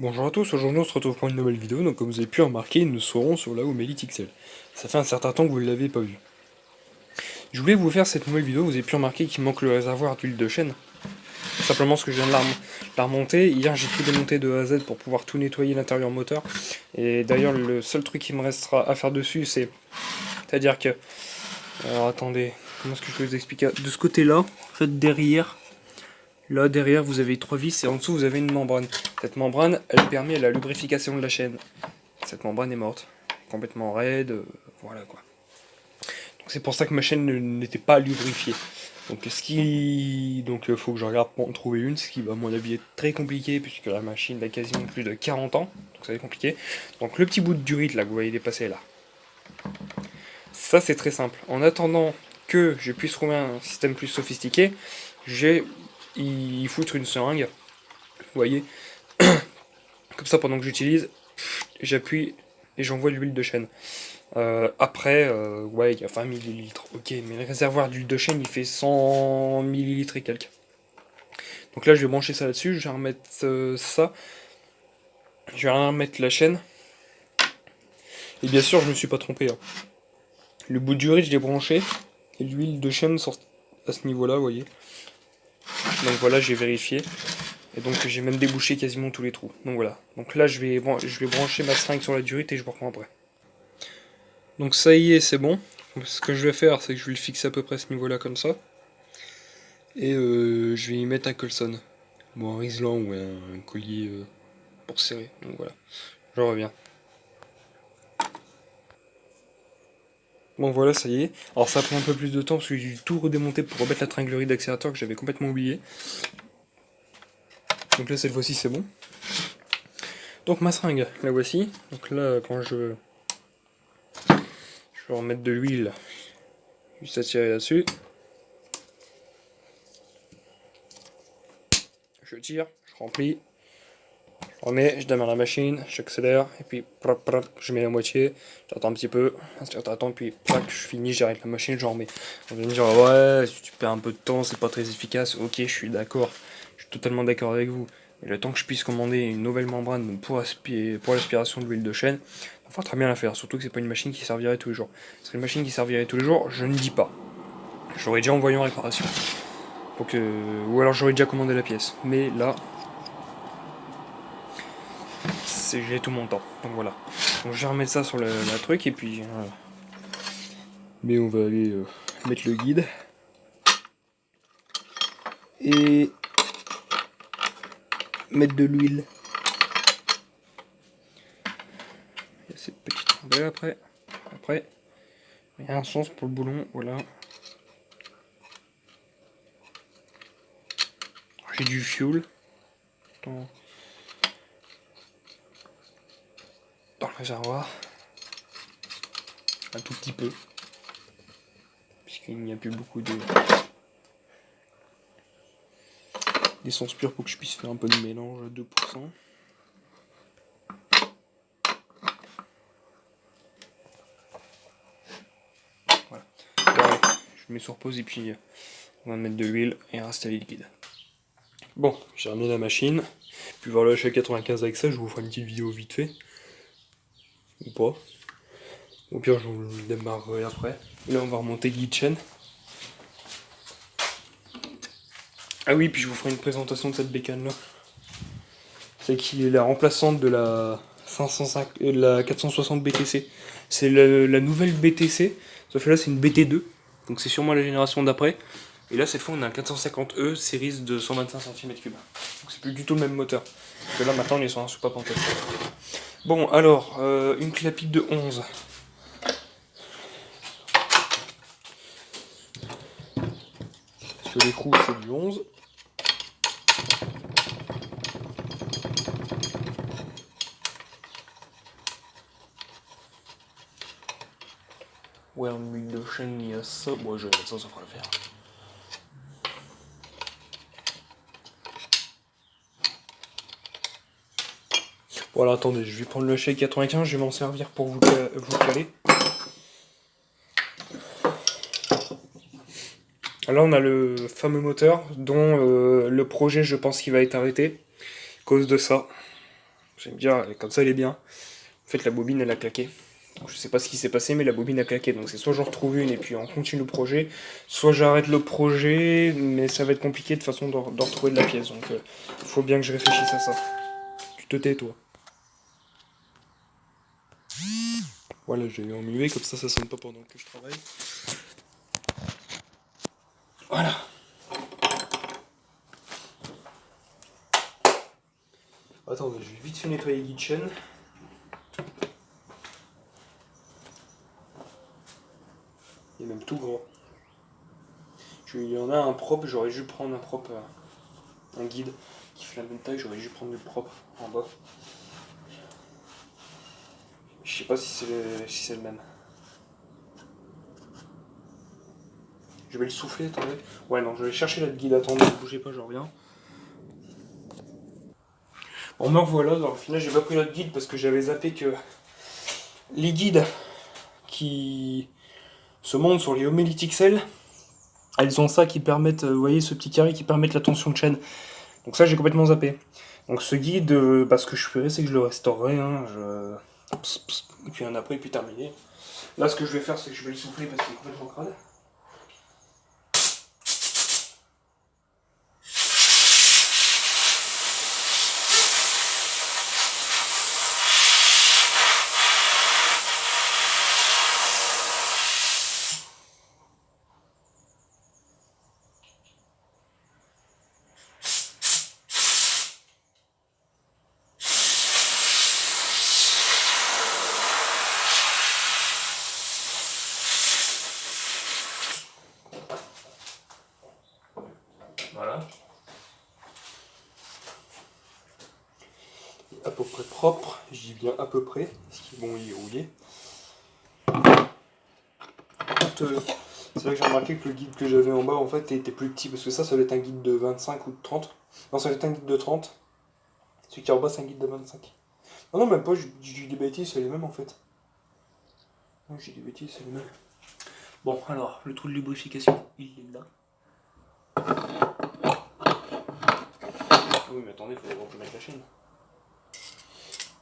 Bonjour à tous, aujourd'hui on se retrouve pour une nouvelle vidéo, donc comme vous avez pu remarquer, nous serons sur la Home Elite XL. Ça fait un certain temps que vous ne l'avez pas vu. Je voulais vous faire cette nouvelle vidéo, vous avez pu remarquer qu'il manque le réservoir d'huile de chêne. Simplement parce que je viens de la remonter, hier j'ai tout démonté de A à Z pour pouvoir tout nettoyer l'intérieur moteur. Et d'ailleurs le seul truc qui me restera à faire dessus c'est-à-dire que... Alors attendez, comment est-ce que je peux vous expliquer? De ce côté-là, en fait derrière... Là, derrière, vous avez 3 vis et en dessous, vous avez une membrane. Cette membrane, elle permet la lubrification de la chaîne. Cette membrane est morte. Complètement raide, voilà quoi. Donc c'est pour ça que ma chaîne n'était pas lubrifiée. Donc faut que je regarde pour en trouver une, ce qui à mon avis est très compliqué puisque la machine a quasiment plus de 40 ans. Donc ça va être compliqué. Donc le petit bout de durite là que vous voyez dépasser là. Ça c'est très simple. En attendant que je puisse trouver un système plus sophistiqué, j'ai y foutre une seringue. Vous voyez, comme ça pendant que j'utilise, j'appuie et j'envoie l'huile de chêne. Ouais, il y a 20 millilitres, ok, mais le réservoir d'huile de chêne il fait 100 millilitres et quelques. Donc là je vais brancher ça là-dessus, je vais remettre ça, je vais remettre la chaîne. Et bien sûr je me suis pas trompé, hein. Le bout du riz je l'ai branché, et l'huile de chêne sort à ce niveau-là, vous voyez. Donc voilà, j'ai vérifié. Et donc j'ai même débouché quasiment tous les trous. Donc voilà. Donc là je vais brancher ma seringue sur la durite et je vous reprends après. Donc ça y est, c'est bon. Ce que je vais faire, c'est que je vais le fixer à peu près à ce niveau-là comme ça. Et je vais y mettre un colson. Bon, un Rislan ou un collier pour serrer. Donc voilà, je reviens. Bon voilà, ça y est. Alors ça prend un peu plus de temps parce que j'ai dû tout redémonter pour remettre la tringlerie d'accélérateur que j'avais complètement oublié. Donc là, cette fois-ci, c'est bon. Donc ma seringue, la voici. Donc là, quand je vais remettre de l'huile, juste à tirer là-dessus. Je tire, je remplis, je remets, je démarre la machine, j'accélère, et puis je mets la moitié, j'attends un petit peu, j'attends, puis je finis, j'arrête la machine, je remets. On va me dire, ouais, tu perds un peu de temps, c'est pas très efficace, ok, je suis d'accord, je suis totalement d'accord avec vous. Mais le temps que je puisse commander une nouvelle membrane pour l'aspiration de l'huile de chêne, il va très bien la faire, surtout que c'est pas une machine qui servirait tous les jours. C'est une machine qui servirait tous les jours, je ne dis pas. J'aurais déjà envoyé en réparation. Donc, ou alors j'aurais déjà commandé la pièce. Mais là, j'ai tout mon temps. Donc voilà. Donc je vais remettre ça sur la truc et puis. Mais on va aller mettre le guide. Et mettre de l'huile. Il y a cette petite rondelle après. Il y a un sens pour le boulon. Voilà. J'ai du fuel dans le réservoir. Un tout petit peu. Puisqu'il n'y a plus beaucoup d'essence pure pour que je puisse faire un peu de mélange à 2%. Voilà. Bon, je mets sur pause et puis on va mettre de l'huile et installer le guide. Bon, j'ai ramené la machine, puis voir le H95 avec ça, je vous ferai une petite vidéo vite fait. Ou pas. Au pire, je vous le démarrerai après. Et là, on va remonter le guide chaîne. Ah oui, puis je vous ferai une présentation de cette bécane là. C'est qui est la remplaçante de la 505, la 460 BTC. C'est la nouvelle BTC, sauf que là c'est une BT2, donc c'est sûrement la génération d'après. Et là cette fois on a un 450E série de 125 cm3. Donc c'est plus du tout le même moteur. Parce que là maintenant on est sur un soupape en tête. Bon alors, une clapique de 11. Sur l'écrou c'est du 11. Ouais, en huile de chêne, il y a ça. Bon, je vais mettre ça, ça fera l'affaire. Voilà, attendez, je vais prendre le H95, je vais m'en servir pour vous caler. Là, on a le fameux moteur dont le projet, je pense, qu'il va être arrêté à cause de ça. J'aime bien, comme ça elle est bien. En fait la bobine elle a claqué. Donc, je sais pas ce qui s'est passé mais la bobine a claqué. Donc c'est soit j'en retrouve une et puis on continue le projet, soit j'arrête le projet, mais ça va être compliqué de façon d'en retrouver de la pièce. Donc faut bien que je réfléchisse à ça. Tu te tais toi. Voilà, j'ai enlevé comme ça sonne pas pendant que je travaille. Voilà. Attends, je vais vite fait nettoyer le guide chaîne. Il est même tout grand. Il y en a un propre, j'aurais dû prendre un propre, un guide qui fait la même taille, j'aurais dû prendre le propre en bas. Je sais pas si c'est le même. Je vais le souffler, attendez. Ouais, non, je vais chercher la guide, attendez, ne bougez pas, je reviens. Bon, me voilà, alors, au final, j'ai pas pris l'autre guide parce que j'avais zappé que les guides qui se montent sur les Homelite XL, elles ont ça qui permettent, vous voyez, ce petit carré qui permet la tension de chaîne. Donc ça, j'ai complètement zappé. Donc ce guide, ce que je ferai, c'est que je le restaurerai. Hein, et puis un après, et puis terminé. Là, ce que je vais faire, c'est que je vais le souffler parce qu'il est complètement crade. Voilà. À peu près propre, je dis bien à peu près, parce qu'il bon, il est rouillé. C'est là que j'ai remarqué que le guide que j'avais en bas en fait était plus petit, parce que ça doit être un guide de 25 ou de 30. Non, ça doit être un guide de 30. Celui qui est en bas, c'est un guide de 25. Non, non, même pas, je dis des bêtises, c'est les mêmes en fait. Non, j'ai des bêtises, c'est les mêmes. Bon, alors, le trou de lubrification, il est là. Oui, mais attendez, il faut d'abord que je mette la chaîne.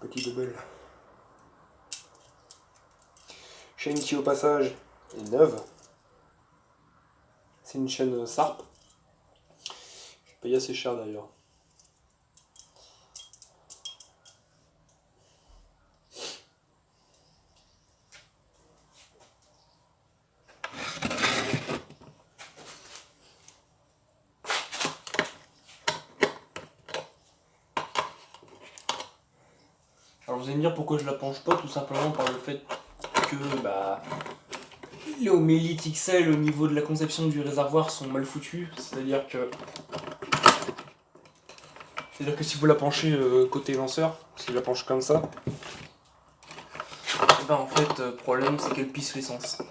Petit double. Chaîne qui au passage est neuve. C'est une chaîne Sarp. Je paye assez cher d'ailleurs. Alors vous allez me dire pourquoi je la penche pas, tout simplement par le fait que les Homelite XL au niveau de la conception du réservoir sont mal foutus, c'est-à-dire que si vous la penchez côté lanceur, si je la penche comme ça, en fait le problème c'est qu'elle pisse l'essence.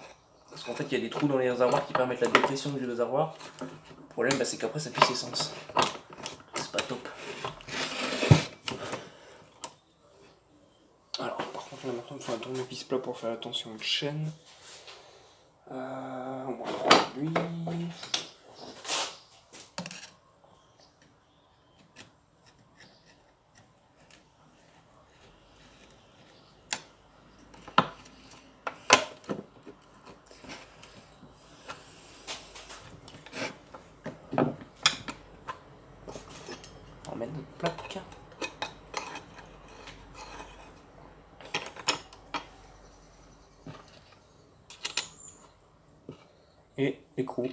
Parce qu'en fait il y a des trous dans les réservoirs qui permettent la dépression du réservoir. Le problème c'est qu'après ça pisse l'essence. C'est pas top. Alors par contre là maintenant il faut un tournevis plat pour faire la tension de chaîne. On va prendre lui. On va mettre notre plaque. Et l'écrou.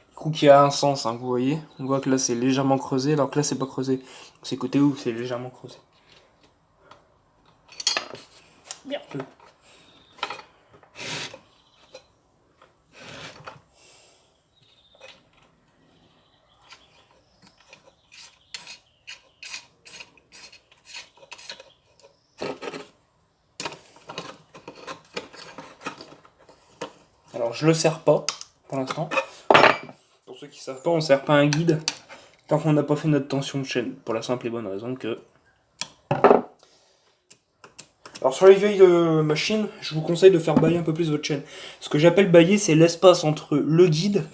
L'écrou qui a un sens, hein, vous voyez. On voit que là c'est légèrement creusé, alors que là c'est pas creusé. C'est côté où c'est légèrement creusé. Merde. Alors je le serre pas pour l'instant. Pour ceux qui savent pas, on serre pas un guide tant qu'on n'a pas fait notre tension de chaîne. Pour la simple et bonne raison que... Alors sur les vieilles machines, je vous conseille de faire bailler un peu plus votre chaîne. Ce que j'appelle bailler, c'est l'espace entre le guide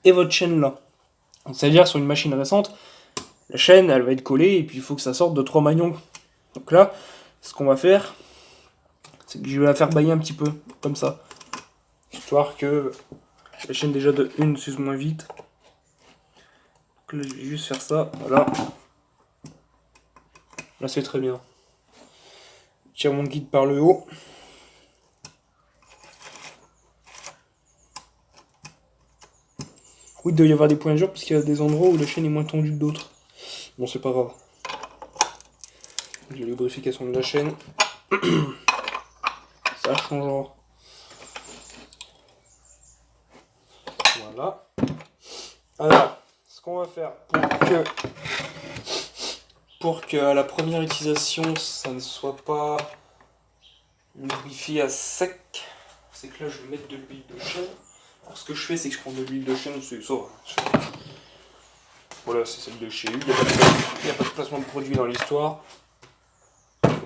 et votre chaîne là. C'est-à-dire sur une machine récente, la chaîne elle va être collée et puis il faut que ça sorte de 3 maillons. Donc là, ce qu'on va faire, c'est que je vais la faire bailler un petit peu, comme ça. Histoire que la chaîne déjà de 1 s'use moins vite. Donc là, je vais juste faire ça, voilà. Là, c'est très bien. Je tire mon guide par le haut. Oui, il doit y avoir des points durs, puisqu'il y a des endroits où la chaîne est moins tendue que d'autres. Bon, c'est pas grave. J'ai la lubrification de la chaîne. Ça changera. Voilà. Alors, ce qu'on va faire pour que à la première utilisation, ça ne soit pas lubrifié à sec, c'est que là, je vais mettre de l'huile de chêne. Alors, ce que je fais, c'est que je prends de l'huile de chêne, c'est ça. Voilà, c'est celle de chez U. Il n'y a pas de placement de produit dans l'histoire.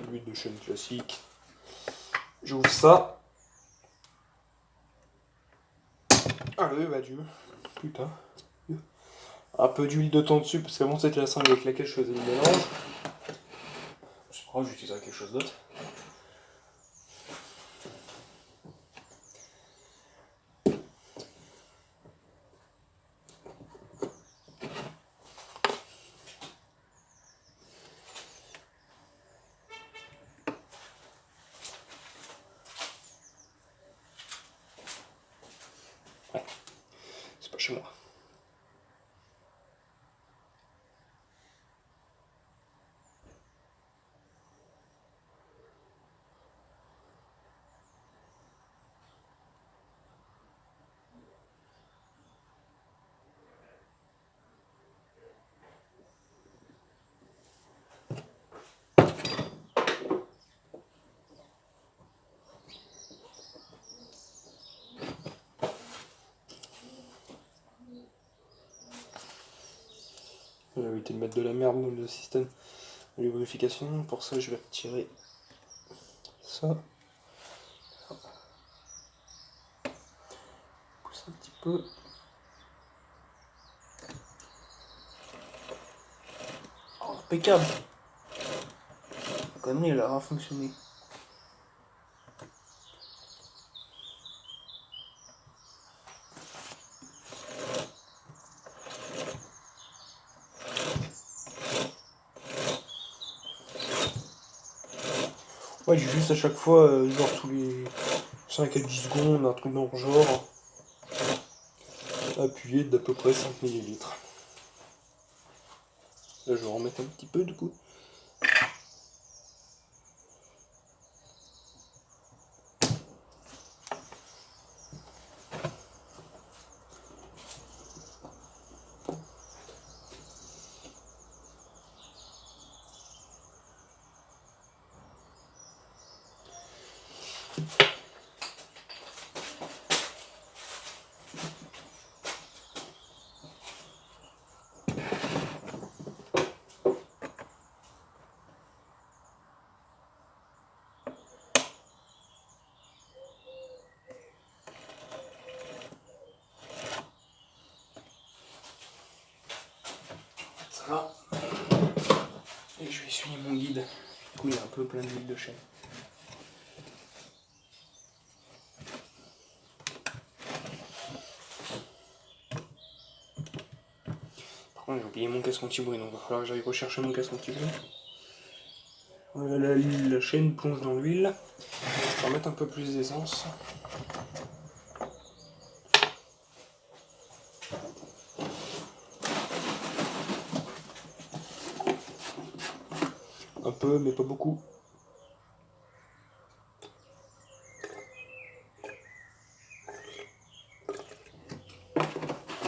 L'huile de chêne classique. J'ouvre ça. Ah oui, bah Dieu. Putain. Un peu d'huile de thon dessus, parce qu'avant c'était la sangle avec laquelle je faisais le mélange. C'est pas grave, j'utiliserai quelque chose d'autre. Ouais, c'est pas chez moi. J'ai évité de mettre de la merde dans le système de lubrification. Pour ça, je vais retirer ça. Pousse un petit peu. Oh, impeccable. La connerie, elle a fonctionné. Ouais, j'ai juste à chaque fois, genre tous les 5 à 10 secondes, un truc dans le genre, appuyé d'à peu près 5 millilitres. Là, je vais en remettre un petit peu du coup. Ça. Et je vais essuyer mon guide. Du coup, il est un peu plein d'huile de chêne. Par contre, j'ai oublié mon casque anti-bruit, donc il va falloir que j'aille rechercher mon casque anti-bruit. Voilà, la chaîne plonge dans l'huile. Je vais remettre un peu plus d'essence. Un peu, mais pas beaucoup.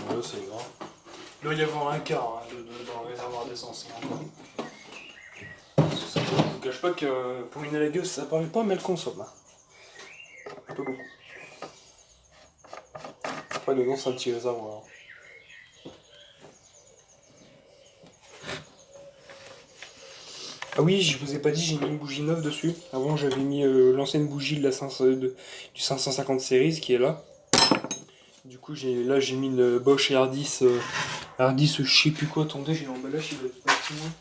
Voilà, c'est grave. Il doit y avoir un quart dans le réservoir d'essence. Je ne vous cache pas que pour une lagueuse, ça paraît pas, mais elle consomme. Un peu beaucoup. Après, dedans, c'est un petit réservoir. Ah oui, je vous ai pas dit, j'ai mis une bougie neuve dessus. Avant, j'avais mis l'ancienne bougie de la du 550 Series qui est là. Du coup, là, j'ai mis une Bosch R10, R10, je sais plus quoi. Attendez, j'ai l'emballage, il doit être plus loin.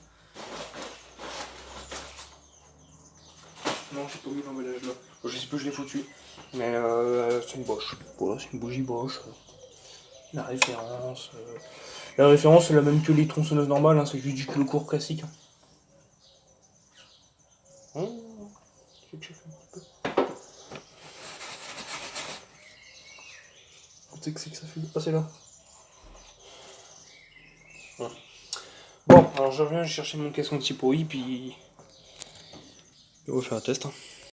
Non, j'ai pas mis l'emballage là. Je sais plus où je l'ai foutu. Mais c'est une Bosch. Voilà, c'est une bougie Bosch. La référence. La référence, c'est la même que les tronçonneuses normales, hein, c'est juste du court classique. Oh, j'ai déjà fait un petit peu. Où c'est que ça fume? Ah, c'est là. Ouais. Bon, alors je reviens chercher mon caisse anti-pourri, puis on va faire un test. Hein.